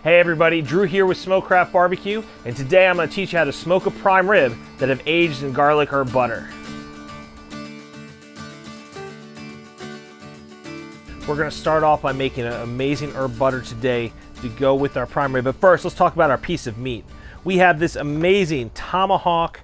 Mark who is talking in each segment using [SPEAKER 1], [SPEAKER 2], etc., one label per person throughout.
[SPEAKER 1] Hey everybody, Drew here with Smokecraft Barbecue, and today I'm going to teach you how to smoke a prime rib that have aged in garlic herb butter. We're going to start off by making an amazing herb butter today to go with our prime rib. But first, let's talk about our piece of meat. We have this amazing tomahawk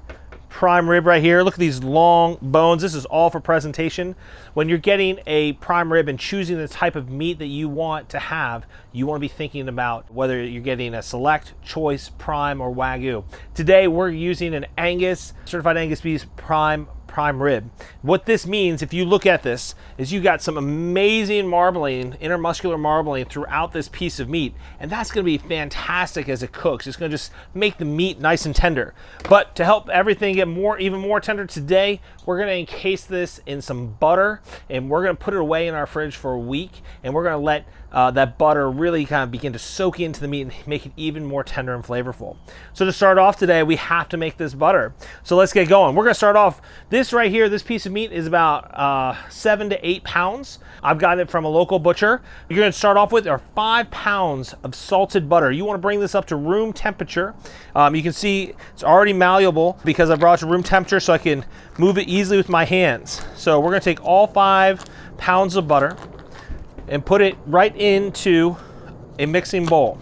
[SPEAKER 1] prime rib right here. Look at these long bones. This is all for presentation. When you're getting a prime rib and choosing the type of meat that you want to have, you want to be thinking about whether you're getting a select, choice, prime, or wagyu. Today we're using an Angus, certified Angus beef prime rib. What this means, if you look at this, is you got some amazing marbling, intermuscular marbling throughout this piece of meat, and that's going to be fantastic as it cooks. It's going to just make the meat nice and tender. But to help everything get even more tender today, we're going to encase this in some butter, and we're going to put it away in our fridge for a week, and we're going to let that butter really kind of begin to soak into the meat and make it even more tender and flavorful. So to start off today, we have to make this butter. So let's get going. We're going to start off, this right here, this piece of meat is about 7 to 8 pounds. I've got it from a local butcher. You're going to start off with 5 pounds of salted butter. You want to bring this up to room temperature. You can see it's already malleable because I brought it to room temperature so I can move it easily with my hands. So we're going to take all 5 pounds of butter and put it right into a mixing bowl.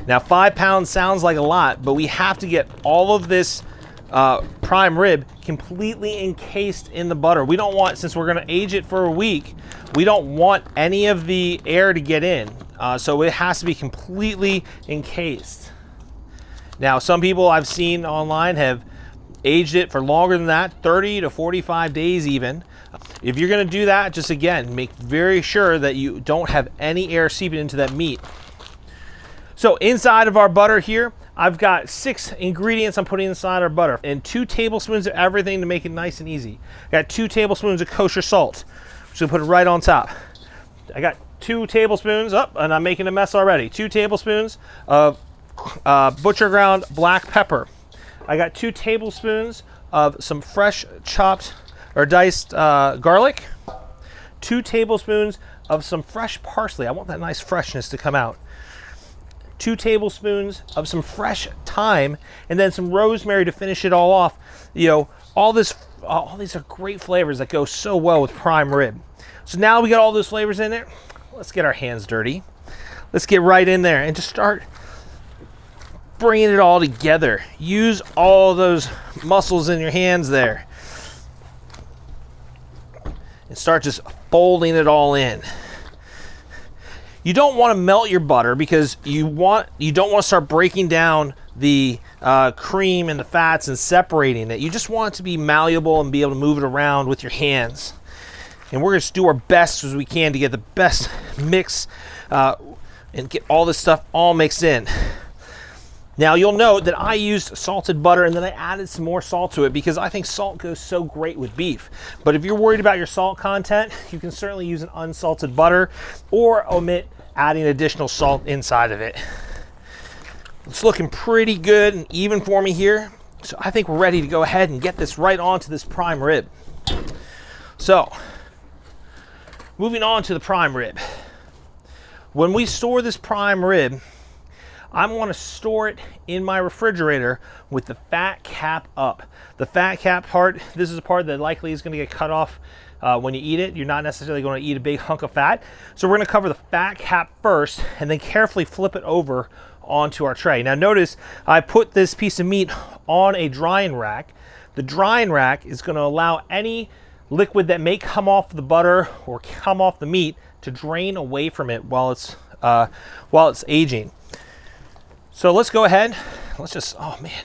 [SPEAKER 1] Now 5 pounds sounds like a lot, but we have to get all of this prime rib completely encased in the butter. We don't want, since we're gonna age it for a week, we don't want any of the air to get in. So it has to be completely encased. Now some people I've seen online have aged it for longer than that, 30 to 45 days even. If you're gonna do that, just again, make very sure that you don't have any air seeping into that meat. So inside of our butter here, I've got 6 ingredients I'm putting inside our butter, and 2 tablespoons of everything to make it nice and easy. I got 2 tablespoons of kosher salt, so put it right on top. I got 2 tablespoons, and I'm making a mess already, 2 tablespoons of butcher ground black pepper. I got 2 tablespoons of some fresh chopped or diced garlic, 2 tablespoons of some fresh parsley. I want that nice freshness to come out. 2 tablespoons of some fresh thyme, and then some rosemary to finish it all off. You know, all these are great flavors that go so well with prime rib. So now we got all those flavors in it. Let's get our hands dirty. Let's get right in there and just start bringing it all together. Use all those muscles in your hands there and start just folding it all in. You don't want to melt your butter because you don't want to start breaking down the cream and the fats and separating it. You just want it to be malleable and be able to move it around with your hands. And we're going to do our best as we can to get the best mix and get all this stuff all mixed in. Now you'll note that I used salted butter and then I added some more salt to it because I think salt goes so great with beef. But if you're worried about your salt content, you can certainly use an unsalted butter or omit adding additional salt inside of it. It's looking pretty good and even for me here. So I think we're ready to go ahead and get this right onto this prime rib. So, moving on to the prime rib. When we store this prime rib, I want to store it in my refrigerator with the fat cap up. The fat cap part, this is a part that likely is going to get cut off when you eat it. You're not necessarily going to eat a big hunk of fat. So we're going to cover the fat cap first and then carefully flip it over onto our tray. Now notice I put this piece of meat on a drying rack. The drying rack is going to allow any liquid that may come off the butter or come off the meat to drain away from it while it's aging. So let's go ahead. Let's just, oh man,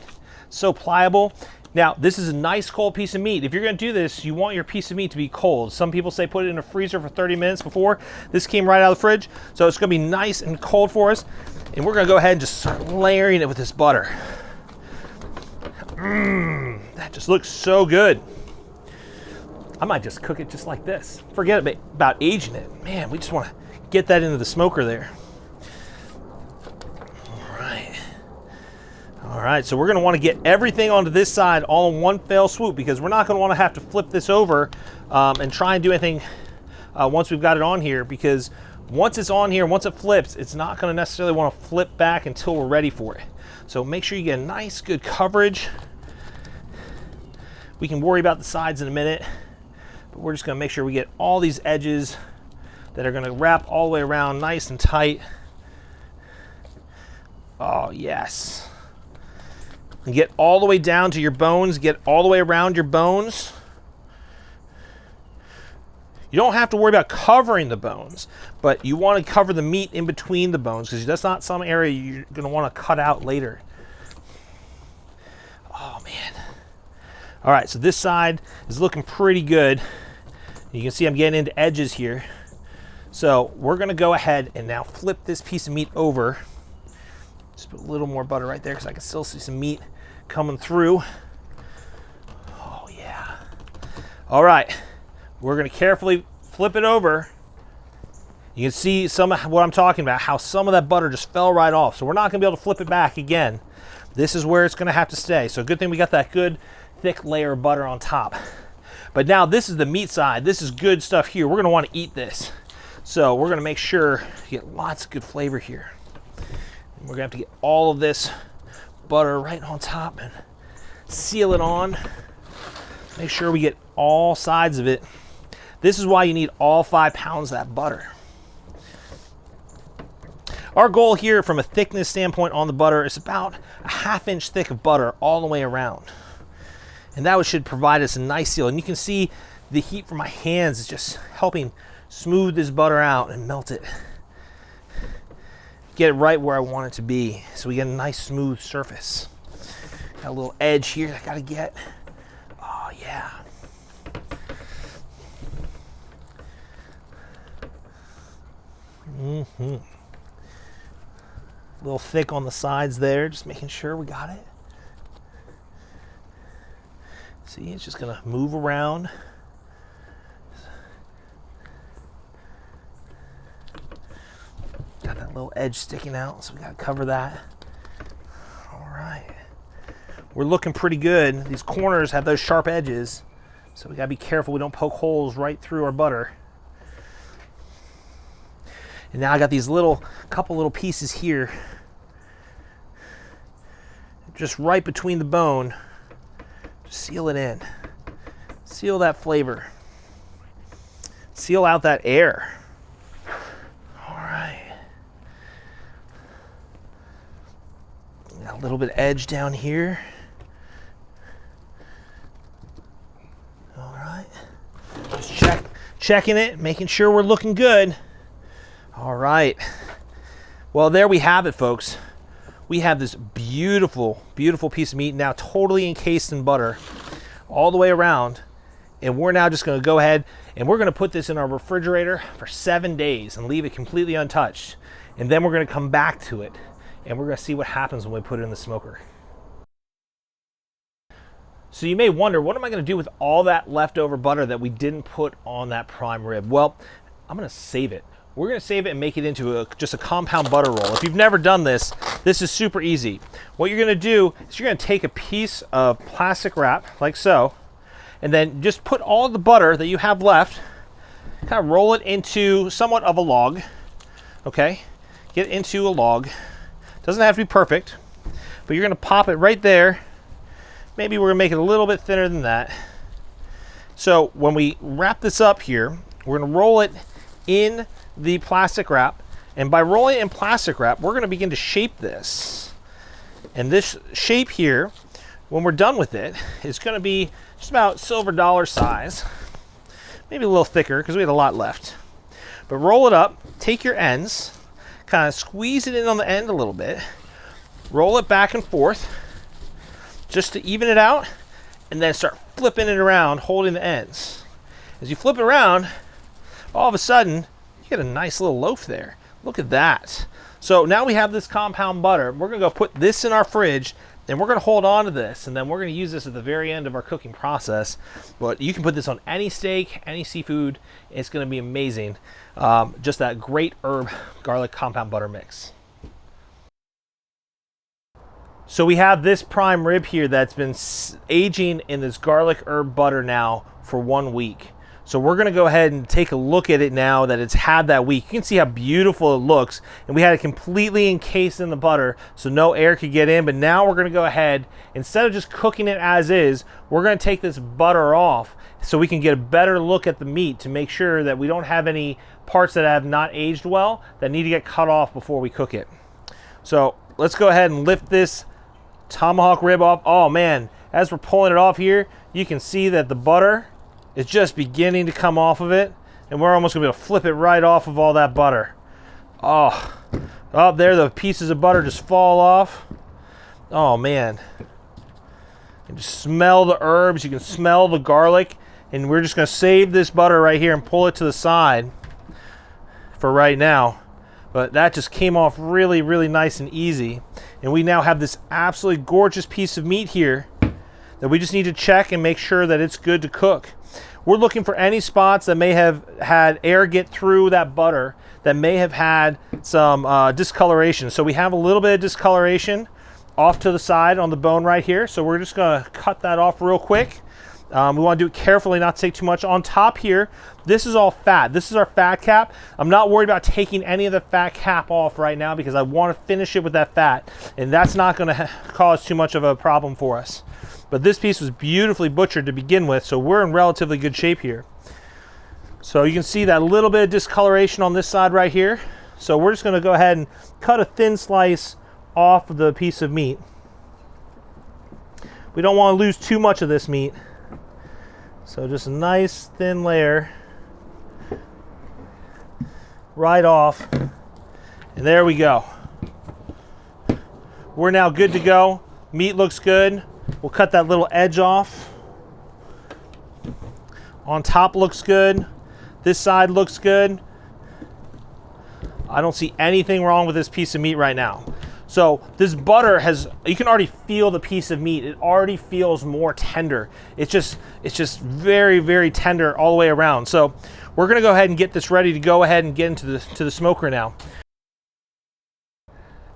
[SPEAKER 1] so pliable. Now, this is a nice cold piece of meat. If you're gonna do this, you want your piece of meat to be cold. Some people say put it in a freezer for 30 minutes before. This came right out of the fridge, so it's gonna be nice and cold for us. And we're gonna go ahead and just start layering it with this butter. That just looks so good. I might just cook it just like this. Forget about aging it. Man, we just wanna get that into the smoker there. All right, so we're gonna wanna get everything onto this side all in one fell swoop, because we're not gonna wanna have to flip this over and try and do anything once we've got it on here, because once it's on here, once it flips, it's not gonna necessarily wanna flip back until we're ready for it. So make sure you get a nice, good coverage. We can worry about the sides in a minute, but we're just gonna make sure we get all these edges that are gonna wrap all the way around nice and tight. Oh, yes. And get all the way down to your bones, get all the way around your bones. You don't have to worry about covering the bones, but you want to cover the meat in between the bones, because that's not some area you're going to want to cut out later. Oh, man. All right, so this side is looking pretty good. You can see I'm getting into edges here. So we're going to go ahead and now flip this piece of meat over. Just put a little more butter right there, because I can still see some meat coming through. Oh, yeah. All right. We're going to carefully flip it over. You can see some of what I'm talking about, how some of that butter just fell right off. So we're not going to be able to flip it back again. This is where it's going to have to stay. So good thing we got that good thick layer of butter on top. But now this is the meat side. This is good stuff here. We're going to want to eat this. So we're going to make sure you get lots of good flavor here. We're gonna have to get all of this butter right on top and seal it on. Make sure we get all sides of it. This is why you need all 5 pounds of that butter. Our goal here from a thickness standpoint on the butter is about a 1/2 inch thick of butter all the way around. And that should provide us a nice seal. And you can see the heat from my hands is just helping smooth this butter out and melt it. Get it right where I want it to be, so we get a nice smooth surface. Got a little edge here I gotta get. Oh yeah. A little thick on the sides there, just making sure we got it. See, it's just gonna move around. Got that little edge sticking out, so we gotta cover that. All right. We're looking pretty good. These corners have those sharp edges, so we gotta be careful we don't poke holes right through our butter. And now I got these couple little pieces here, just right between the bone. Just seal it in. Seal that flavor. Seal out that air. Got a little bit of edge down here. All right. Just checking it, making sure we're looking good. All right. Well, there we have it, folks. We have this beautiful, beautiful piece of meat now totally encased in butter all the way around. And we're now just going to go ahead and we're going to put this in our refrigerator for 7 days and leave it completely untouched. And then we're going to come back to it and we're going to see what happens when we put it in the smoker. So you may wonder, what am I going to do with all that leftover butter that we didn't put on that prime rib? Well, I'm going to save it. We're going to save it and make it into just a compound butter roll. If you've never done this, this is super easy. What you're going to do is you're going to take a piece of plastic wrap like so, and then just put all the butter that you have left, kind of roll it into somewhat of a log, okay? Get into a log. Doesn't have to be perfect, but you're going to pop it right there. Maybe we're going to make it a little bit thinner than that. So when we wrap this up here, we're going to roll it in the plastic wrap. And by rolling it in plastic wrap, we're going to begin to shape this. And this shape here, when we're done with it, is going to be just about silver dollar size. Maybe a little thicker because we had a lot left. But roll it up, take your ends, kind of squeeze it in on the end a little bit, roll it back and forth just to even it out, and then start flipping it around, holding the ends. As you flip it around, all of a sudden, you get a nice little loaf there. Look at that. So now we have this compound butter. We're going to go put this in our fridge, and we're going to hold on to this, and then we're going to use this at the very end of our cooking process. But you can put this on any steak, any seafood. It's going to be amazing. Just that great herb garlic compound butter mix. So we have this prime rib here that's been aging in this garlic herb butter now for 1 week. So we're gonna go ahead and take a look at it now that it's had that week. You can see how beautiful it looks. And we had it completely encased in the butter so no air could get in. But now we're gonna go ahead, instead of just cooking it as is, we're gonna take this butter off so we can get a better look at the meat to make sure that we don't have any parts that have not aged well that need to get cut off before we cook it. So let's go ahead and lift this tomahawk rib off. Oh man, as we're pulling it off here, you can see that the butter is just beginning to come off of it, and we're almost gonna be able to flip it right off of all that butter. Oh, there the pieces of butter just fall off. Oh man. You can just smell the herbs, you can smell the garlic, and we're just gonna save this butter right here and pull it to the side for right now. But that just came off really, really nice and easy. And we now have this absolutely gorgeous piece of meat here that we just need to check and make sure that it's good to cook. We're looking for any spots that may have had air get through that butter, that may have had some discoloration. So we have a little bit of discoloration off to the side on the bone right here. So we're just gonna cut that off real quick. We want to do it carefully, not to take too much. On top here, this is all fat. This is our fat cap. I'm not worried about taking any of the fat cap off right now because I want to finish it with that fat, and that's not going to cause too much of a problem for us. But this piece was beautifully butchered to begin with, so we're in relatively good shape here. So you can see that little bit of discoloration on this side right here. So we're just going to go ahead and cut a thin slice off of the piece of meat. We don't want to lose too much of this meat. So just a nice thin layer right off, and there we go. We're now good to go. Meat looks good. We'll cut that little edge off. On top looks good. This side looks good. I don't see anything wrong with this piece of meat right now. So this butter has, you can already feel the piece of meat. It already feels more tender. It's just very, very tender all the way around. So we're gonna go ahead and get this ready to go ahead and get into the smoker now.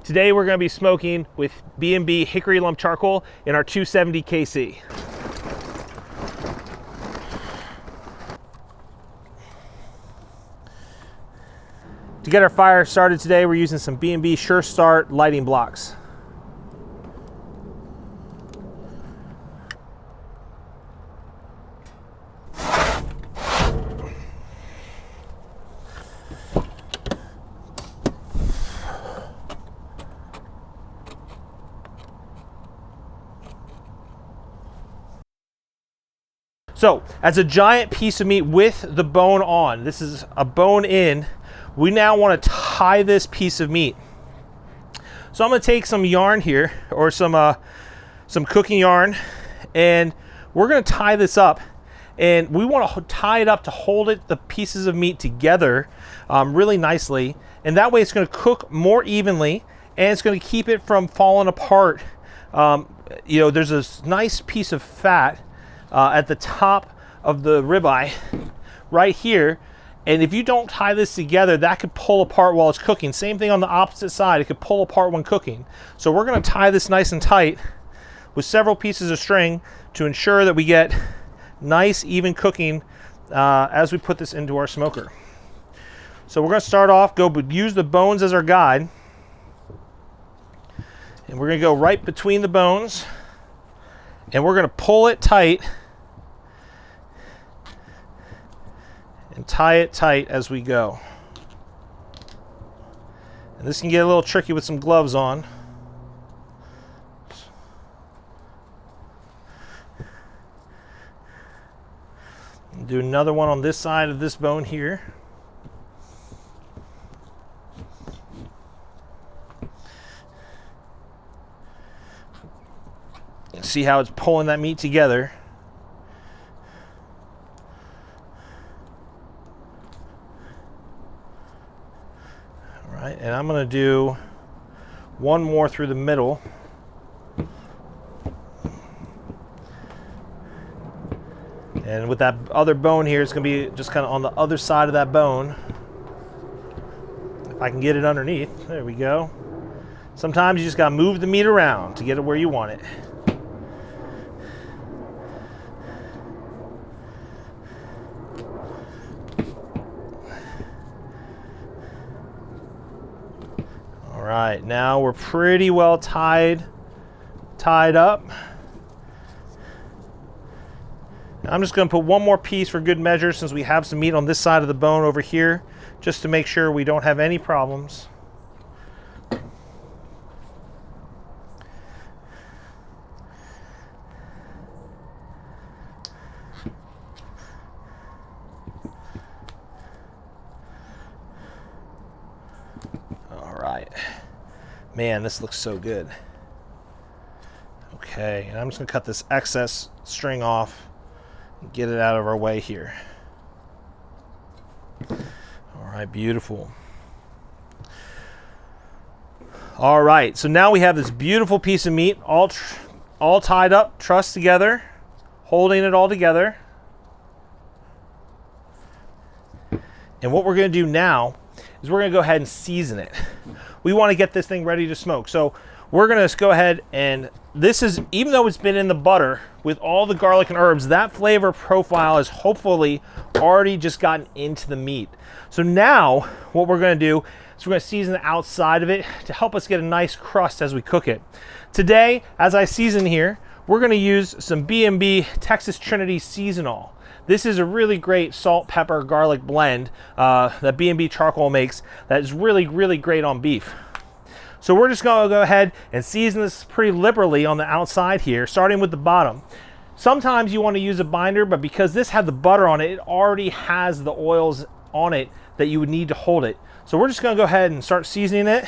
[SPEAKER 1] Today we're gonna be smoking with B&B hickory lump charcoal in our 270 KC. To get our fire started today, we're using some B&B Sure Start lighting blocks. So, as a giant piece of meat with the bone on, this is a bone in, we now want to tie this piece of meat. So I'm going to take some yarn here, or some cooking yarn, and we're going to tie this up. And we want to tie it up to hold the pieces of meat together really nicely. And that way it's going to cook more evenly, and it's going to keep it from falling apart. You know, there's this nice piece of fat at the top of the ribeye right here. And if you don't tie this together, that could pull apart while it's cooking. Same thing on the opposite side, it could pull apart when cooking. So we're gonna tie this nice and tight with several pieces of string to ensure that we get nice, even cooking as we put this into our smoker. So we're gonna start off, use the bones as our guide. And we're gonna go right between the bones, and we're gonna pull it tight and tie it tight as we go. And this can get a little tricky with some gloves on. Do another one on this side of this bone here. See how it's pulling that meat together. And I'm going to do one more through the middle. And with that other bone here, it's going to be just kind of on the other side of that bone. If I can get it underneath. There we go. Sometimes you just gotta move the meat around to get it where you want it. All right, now we're pretty well tied up. I'm just going to put one more piece for good measure since we have some meat on this side of the bone over here, just to make sure we don't have any problems. All right. Man, this looks so good. Okay, and I'm just going to cut this excess string off. Get it out of our way here. All right, beautiful. All right, so now we have this beautiful piece of meat all tied up, trussed together, holding it all together. And what we're going to do now is we're going to go ahead and season it. We want to get this thing ready to smoke. So we're going to go ahead and this is, even though it's been in the butter with all the garlic and herbs, that flavor profile has hopefully already just gotten into the meat. So now what we're going to do is we're going to season the outside of it to help us get a nice crust as we cook it. Today, as I season here, we're going to use some B&B Texas Trinity Seasonal. This is a really great salt, pepper, garlic blend that B&B Charcoal makes that is really, really great on beef. So we're just going to go ahead and season this pretty liberally on the outside here, starting with the bottom. Sometimes you want to use a binder, but because this had the butter on it, it already has the oils on it that you would need to hold it. So we're just going to go ahead and start seasoning it,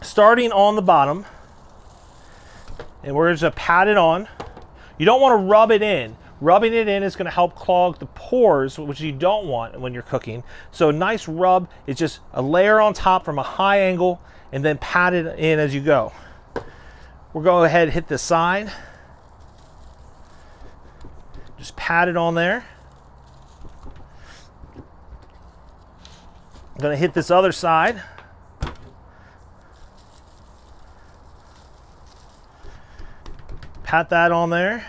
[SPEAKER 1] starting on the bottom, and we're just going to pat it on. You don't want to rub it in. Rubbing it in is going to help clog the pores, which you don't want when you're cooking. So a nice rub is just a layer on top from a high angle and then pat it in as you go. We'll go ahead and hit the side. Just pat it on there. I'm going to hit this other side. Pat that on there.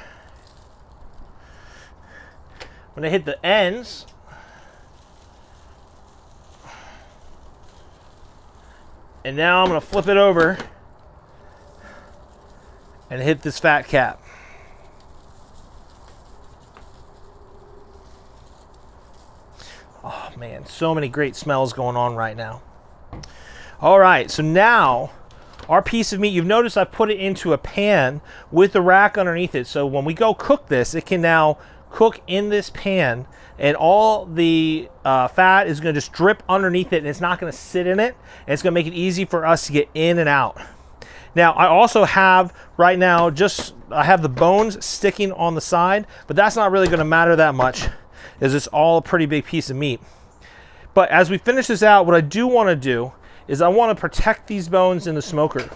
[SPEAKER 1] I'm going to hit the ends. And now I'm going to flip it over and hit this fat cap. Oh man, so many great smells going on right now. All right, so now our piece of meat, you've noticed I've put it into a pan with the rack underneath it. So when we go cook this, it can now cook in this pan, and all the fat is going to just drip underneath it, and it's not going to sit in it, and it's going to make it easy for us to get in and out. Now I also have right now I have the bones sticking on the side, but that's not really going to matter that much as it's all a pretty big piece of meat. But as we finish this out, what I do want to do is I want to protect these bones in the smoker.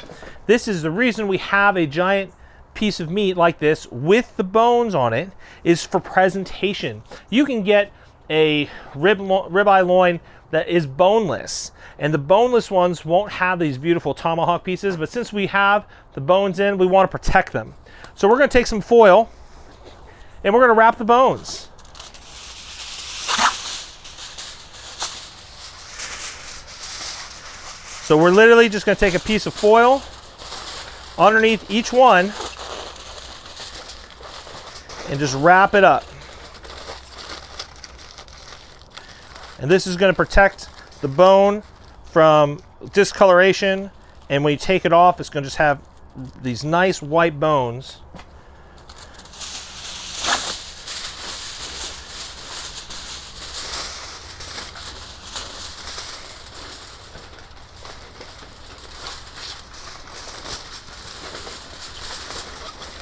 [SPEAKER 1] This is the reason we have a giant piece of meat like this with the bones on it, is for presentation. You can get a ribeye loin that is boneless, and the boneless ones won't have these beautiful tomahawk pieces, but since we have the bones in, we want to protect them. So we're going to take some foil and we're going to wrap the bones. So we're literally just going to take a piece of foil underneath each one and just wrap it up. And this is going to protect the bone from discoloration, and when you take it off, it's going to just have these nice white bones.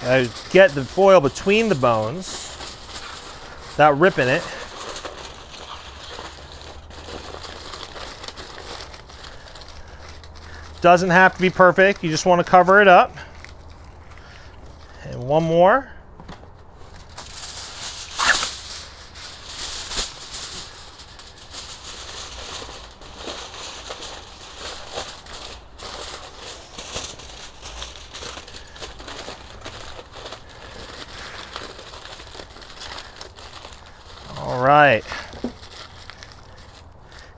[SPEAKER 1] I get the foil between the bones without ripping it. Doesn't have to be perfect, you just want to cover it up. And one more. All right.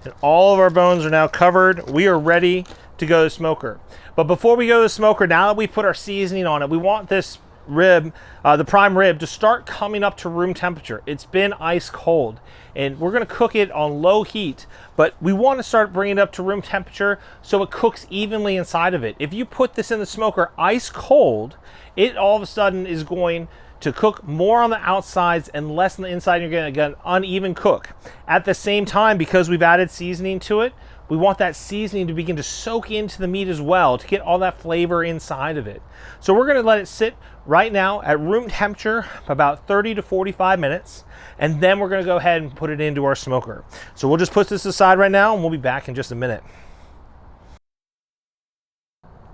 [SPEAKER 1] And all of our bones are now covered. We are ready to go to the smoker. But before we go to the smoker, now that we've put our seasoning on it, we want this rib, the prime rib, to start coming up to room temperature. It's been ice cold, and we're going to cook it on low heat, but we want to start bringing it up to room temperature so it cooks evenly inside of it. If you put this in the smoker ice cold, it all of a sudden is going to cook more on the outsides and less on the inside. You're going to get an uneven cook. At the same time, because we've added seasoning to it, we want that seasoning to begin to soak into the meat as well to get all that flavor inside of it. So we're going to let it sit right now at room temperature for about 30 to 45 minutes, and then we're going to go ahead and put it into our smoker. So we'll just put this aside right now, and we'll be back in just a minute.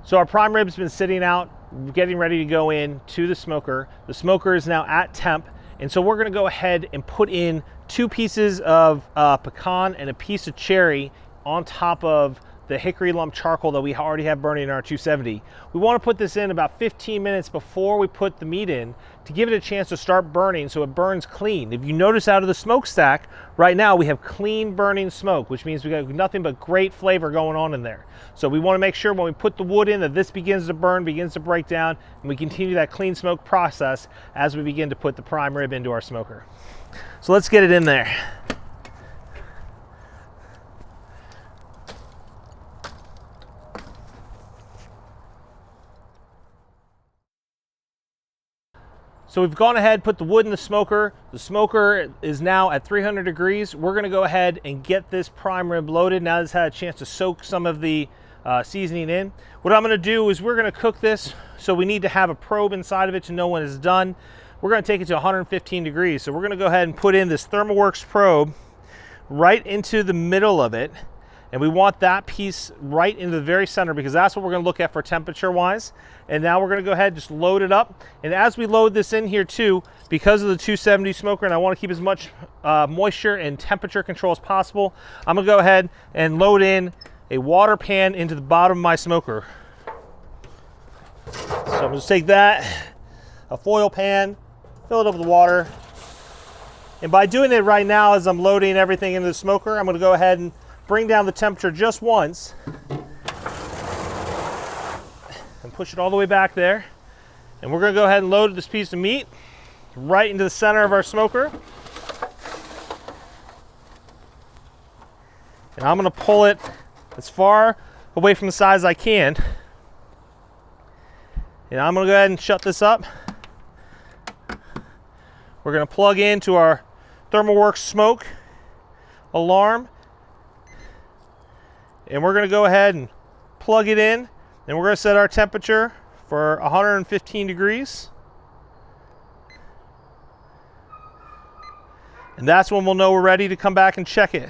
[SPEAKER 1] So our prime rib's been sitting out, getting ready to go in to the smoker. The smoker is now at temp, and so we're going to go ahead and put in 2 pieces of pecan and a piece of cherry on top of the hickory lump charcoal that we already have burning in our 270. We want to put this in about 15 minutes before we put the meat in to give it a chance to start burning so it burns clean. If you notice out of the smokestack, right now we have clean burning smoke, which means we got nothing but great flavor going on in there. So we want to make sure when we put the wood in that this begins to burn, begins to break down, and we continue that clean smoke process as we begin to put the prime rib into our smoker. So let's get it in there. So we've gone ahead, put the wood in the smoker. The smoker is now at 300 degrees. We're gonna go ahead and get this prime rib loaded. Now it's had a chance to soak some of the seasoning in. What I'm gonna do is we're gonna cook this, so we need to have a probe inside of it to know when it's done. We're gonna take it to 115 degrees. So we're gonna go ahead and put in this ThermalWorks probe right into the middle of it. And we want that piece right into the very center because that's what we're going to look at for temperature wise. And now we're going to go ahead and just load it up. And as we load this in here too, because of the 270 smoker, and I want to keep as much moisture and temperature control as possible, I'm going to go ahead and load in a water pan into the bottom of my smoker. So I'm going to take that, a foil pan, fill it up with water. And by doing it right now as I'm loading everything into the smoker, I'm going to go ahead and bring down the temperature just once and push it all the way back there. And we're going to go ahead and load this piece of meat right into the center of our smoker. And I'm going to pull it as far away from the side as I can. And I'm going to go ahead and shut this up. We're going to plug into our ThermalWorks smoke alarm. And we're going to go ahead and plug it in, and we're going to set our temperature for 115 degrees. And that's when we'll know we're ready to come back and check it.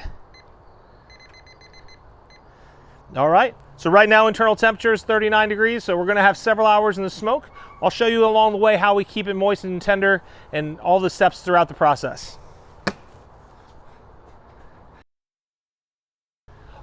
[SPEAKER 1] All right, so right now internal temperature is 39 degrees, so we're going to have several hours in the smoke. I'll show you along the way how we keep it moist and tender and all the steps throughout the process.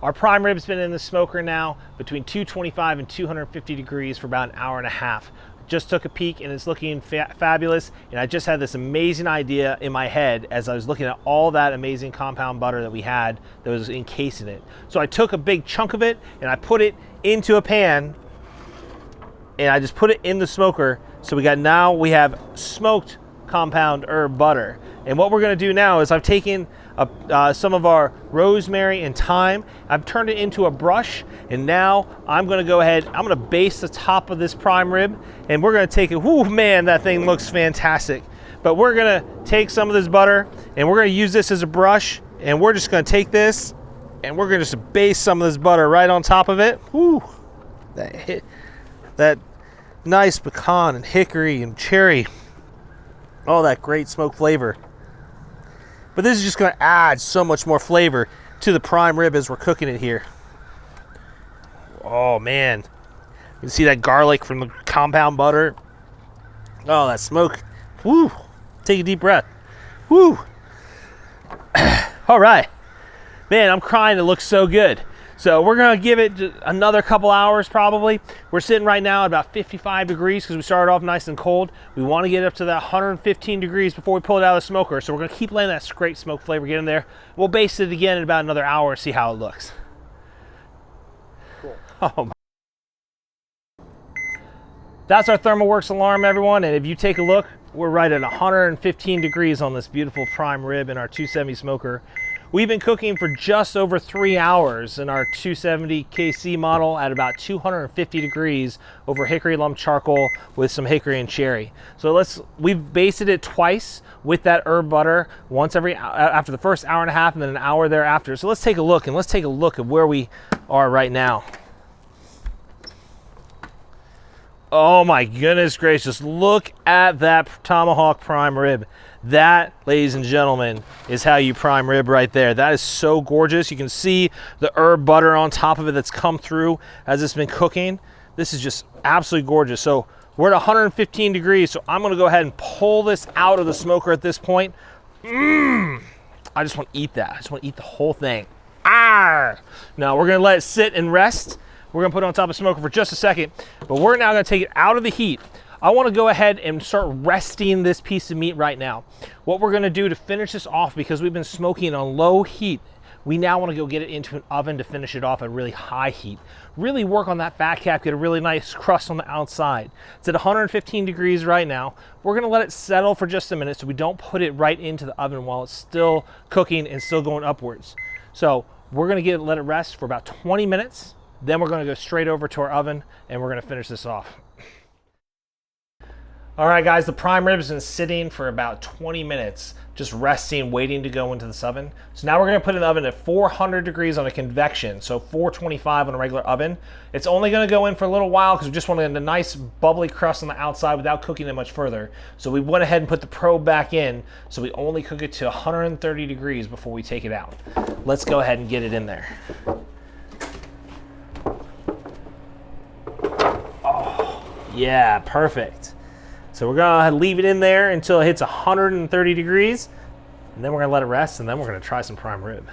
[SPEAKER 1] Our prime rib's been in the smoker now between 225 and 250 degrees for about an hour and a half. Just took a peek and it's looking fabulous, and I just had this amazing idea in my head as I was looking at all that amazing compound butter that we had that was encasing it. So I took a big chunk of it and I put it into a pan and I just put it in the smoker. So we have smoked compound herb butter. And what we're going to do now is I've taken some of our rosemary and thyme. I've turned it into a brush, and now I'm going to go ahead. I'm going to baste the top of this prime rib, and we're going to take it. Whoo, man, that thing looks fantastic. But we're going to take some of this butter, and we're going to use this as a brush, and we're just going to take this, and we're going to just baste some of this butter right on top of it. Whoo, that nice pecan and hickory and cherry. All that great smoke flavor. But this is just going to add so much more flavor to the prime rib as we're cooking it here. Oh, man. You can see that garlic from the compound butter. Oh, that smoke. Woo. Take a deep breath. Woo. All right. Man, I'm crying. It looks so good. So we're gonna give it another couple hours probably. We're sitting right now at about 55 degrees because we started off nice and cold. We want to get up to that 115 degrees before we pull it out of the smoker. So we're gonna keep letting that great smoke flavor get in there. We'll baste it again in about another hour and see how it looks. Cool. Oh my. That's our ThermalWorks alarm, everyone. And if you take a look, we're right at 115 degrees on this beautiful prime rib in our 270 smoker. We've been cooking for just over 3 hours in our 270 KC model at about 250 degrees over hickory lump charcoal with some hickory and cherry. So we've basted it twice with that herb butter, once after the first hour and a half and then an hour thereafter. So let's take a look at where we are right now. Oh my goodness gracious, look at that tomahawk prime rib. That, ladies and gentlemen, is how you prime rib right there. That is so gorgeous. You can see the herb butter on top of it that's come through as it's been cooking. This is just absolutely gorgeous. So we're at 115 degrees, so I'm gonna go ahead and pull this out of the smoker at this point. I just want to eat that. I just want to eat the whole thing. Now we're gonna let it sit and rest. We're gonna put it on top of the smoker for just a second, but we're now gonna take it out of the heat. I wanna go ahead and start resting this piece of meat right now. What we're gonna do to finish this off, because we've been smoking on low heat, we now wanna go get it into an oven to finish it off at really high heat. Really work on that fat cap, get a really nice crust on the outside. It's at 115 degrees right now. We're gonna let it settle for just a minute so we don't put it right into the oven while it's still cooking and still going upwards. So we're gonna let it rest for about 20 minutes. Then we're gonna go straight over to our oven and we're gonna finish this off. All right guys, the prime rib has been sitting for about 20 minutes, just resting, waiting to go into this oven. So now we're gonna put it in the oven at 400 degrees on a convection, so 425 on a regular oven. It's only gonna go in for a little while because we just want a nice bubbly crust on the outside without cooking it much further. So we went ahead and put the probe back in, so we only cook it to 130 degrees before we take it out. Let's go ahead and get it in there. Oh, yeah, perfect. So we're gonna leave it in there until it hits 130 degrees, and then we're gonna let it rest, and then we're gonna try some prime rib.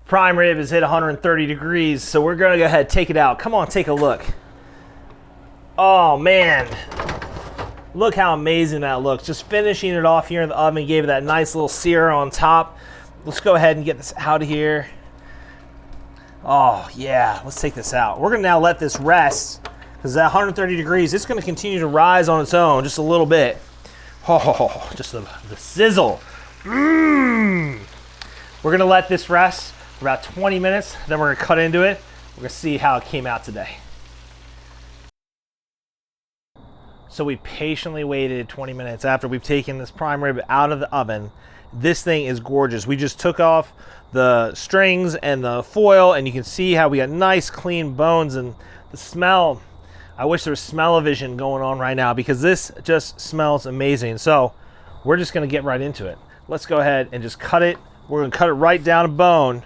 [SPEAKER 1] Prime rib is hit 130 degrees, so we're gonna go ahead and take it out. Come on, take a look. Oh man, look how amazing that looks. Just finishing it off here in the oven, gave it that nice little sear on top. Let's go ahead and get this out of here. Oh yeah, let's take this out. We're gonna now let this rest, because at 130 degrees, it's gonna continue to rise on its own just a little bit. Oh, just the sizzle. We're gonna let this rest for about 20 minutes, then we're gonna cut into it. We're gonna see how it came out today. So we patiently waited 20 minutes after we've taken this prime rib out of the oven. This thing is gorgeous. We just took off the strings and the foil, and you can see how we got nice clean bones, and the smell. I wish there was smell-o-vision going on right now because this just smells amazing. So we're just gonna get right into it. Let's go ahead and just cut it. We're gonna cut it right down to bone.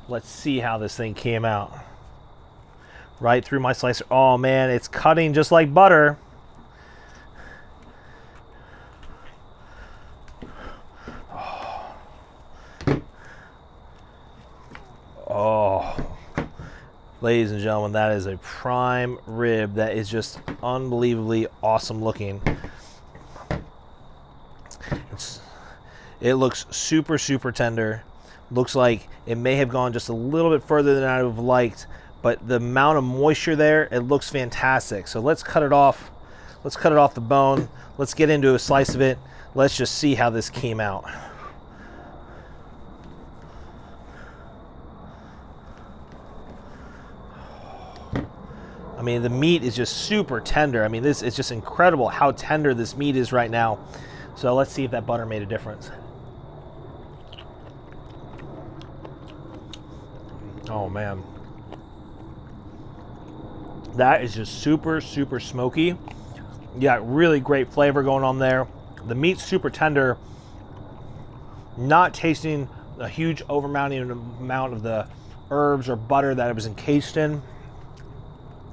[SPEAKER 1] Let's see how this thing came out. Right through my slicer. Oh man, it's cutting just like butter. Oh, ladies and gentlemen, that is a prime rib that is just unbelievably awesome looking. It looks super, super tender. Looks like it may have gone just a little bit further than I would have liked, but the amount of moisture there, it looks fantastic. So let's cut it off. Let's cut it off the bone. Let's get into a slice of it. Let's just see how this came out. I mean, the meat is just super tender. I mean, this is just incredible how tender this meat is right now. So let's see if that butter made a difference. Oh man. That is just super, super smoky. You got really great flavor going on there. The meat's super tender. Not tasting a huge overmounting amount of the herbs or butter that it was encased in.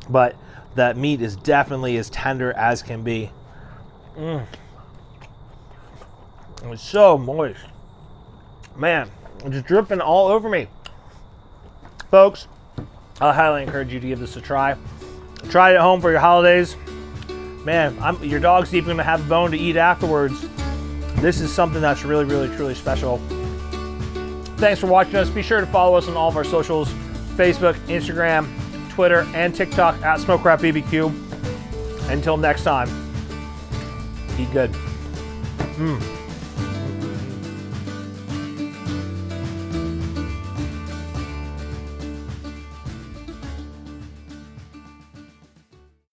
[SPEAKER 1] But that meat is definitely as tender as can be. It's so moist. Man, just dripping all over me. Folks, I highly encourage you to give this a try. Try it at home for your holidays. Man, your dog's even gonna have a bone to eat afterwards. This is something that's really, really, truly special. Thanks for watching us. Be sure to follow us on all of our socials, Facebook, Instagram, Twitter, and TikTok at Smokecraft BBQ. Until next time, eat good.